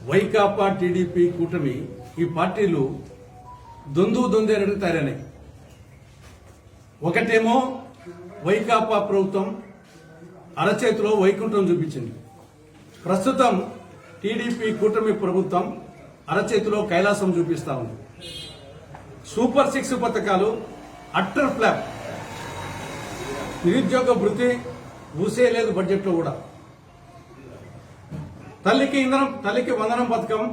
Vaikapa TDP కూటమి ఈ పార్టీలు దొందేరని తయారైనాయి. ఒకటేమో వైకాపా ప్రభుత్వం అరచేతిలో వైకుంఠం చూపించింది. ప్రస్తుతం టీడీపీ కూటమి ప్రభుత్వం అరచేతిలో కైలాసం చూపిస్తా ఉంది. సూపర్ 6 పథకాలు అట్టర్ ఫ్లాప్. నిరుద్యోగ భృతి ఊసేయలేదు బడ్జెట్లో కూడా. తల్లికి వందనం పథకం,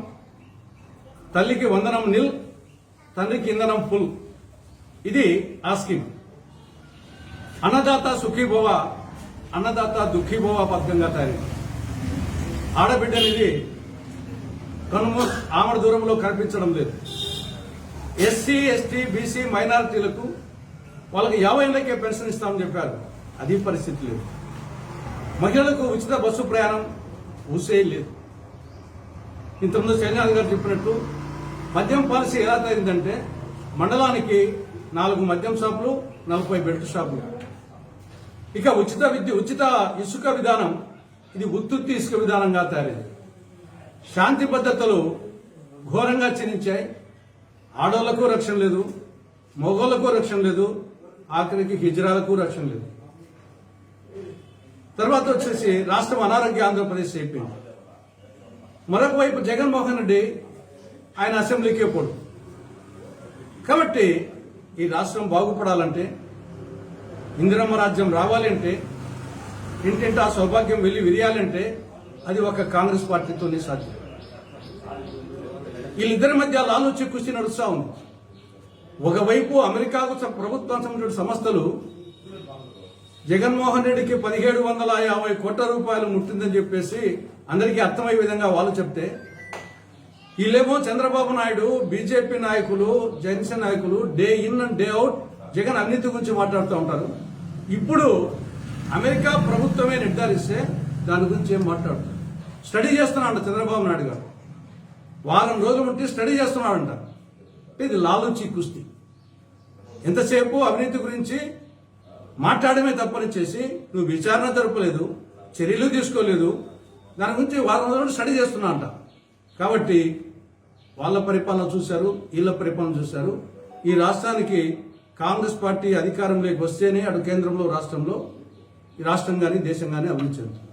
తల్లికి వందనం నిల్, తండ్రికి ఇంధనం ఫుల్. ఇది ఆ స్కీమ్. అన్నదాత సుఖీభవ, అన్నదాత దుఃఖీభవ పథకంగా తయారైంది. ఆడబిడ్డనిది ఆమడ దూరంలో కనిపించడం లేదు. ఎస్సీ, ఎస్టీ, బీసీ, మైనారిటీలకు వాళ్ళకి 50 ఏళ్లకే పెన్షన్ ఇస్తామని చెప్పారు. అది పరిస్థితి లేదు. మహిళలకు ఉచిత బస్సు ప్రయాణం ఊసేయలేదు. ఇంతకుముందు శైలజానాథ్ గారు చెప్పినట్టు మద్యం పాలసీ ఎలా తయారైందంటే మండలానికి 4 మద్యం షాపులు, 40 బెల్ట్ షాపులు. ఇక ఉచిత ఇసుక విధానం, ఇది ఉత్తుత్తి ఇసుక విధానంగా తయారైంది. శాంతి భద్రతలు ఘోరంగా క్షీణించాయి. ఆడోళ్లకు రక్షణ లేదు, మగోళ్లకు రక్షణ లేదు, ఆఖరికి హిజ్రాలకు రక్షణ లేదు. తర్వాత వచ్చేసి రాష్ట్రం అనారోగ్య ఆంధ్రప్రదేశ్ అయిపోయింది. మరొక వైపు జగన్మోహన్ రెడ్డి ఆయన అసెంబ్లీకే పోడు. కాబట్టి ఈ రాష్ట్రం బాగుపడాలంటే, ఇందిరమ్మ రాజ్యం రావాలి అంటే, ఇంటింటా సౌభాగ్యం వెళ్లి విరియాలంటే అది ఒక కాంగ్రెస్ పార్టీతోనే సాధ్యం. వీళ్ళిద్దరి మధ్య లాలూచి కుస్తీ నడుస్తా ఉంది. ఒకవైపు అమెరికాకు ప్రభుత్వం సంబంధించిన సంస్థలు జగన్మోహన్ రెడ్డికి 1750 కోట్ల రూపాయలు ముట్టిందని చెప్పేసి అందరికీ అర్థమయ్యే విధంగా వాళ్ళు చెప్తే, వీళ్ళేమో చంద్రబాబు నాయుడు, బీజేపీ నాయకులు, జనసేన నాయకులు day in and day out Jagan అవినీతి గురించి మాట్లాడుతూ ఉంటారు. ఇప్పుడు అమెరికా ప్రభుత్వమే నిర్ధారిస్తే దాని గురించి ఏం మాట్లాడుతారు? స్టడీ చేస్తున్నాడంట చంద్రబాబు నాయుడు గారు. వారం రోజులు ఉంటే స్టడీ చేస్తున్నాడంట. ఇది లాలూచి కుస్తీ. ఎంతసేపు అవినీతి గురించి మాట్లాడమే తప్పని చేసి నువ్వు విచారణ జరపలేదు, చర్యలు తీసుకోలేదు, దాని గురించి వారం రోజులు స్టడీ చేస్తున్నా అంట. కాబట్టి వాళ్ళ పరిపాలన చూశారు, వీళ్ళ పరిపాలన చూశారు. ఈ రాష్ట్రానికి కాంగ్రెస్ పార్టీ అధికారంలోకి వస్తేనే అటు కేంద్రంలో, రాష్ట్రంలో ఈ రాష్ట్రం కానీ దేశం కానీ అభివృద్ధి చెందుతుంది.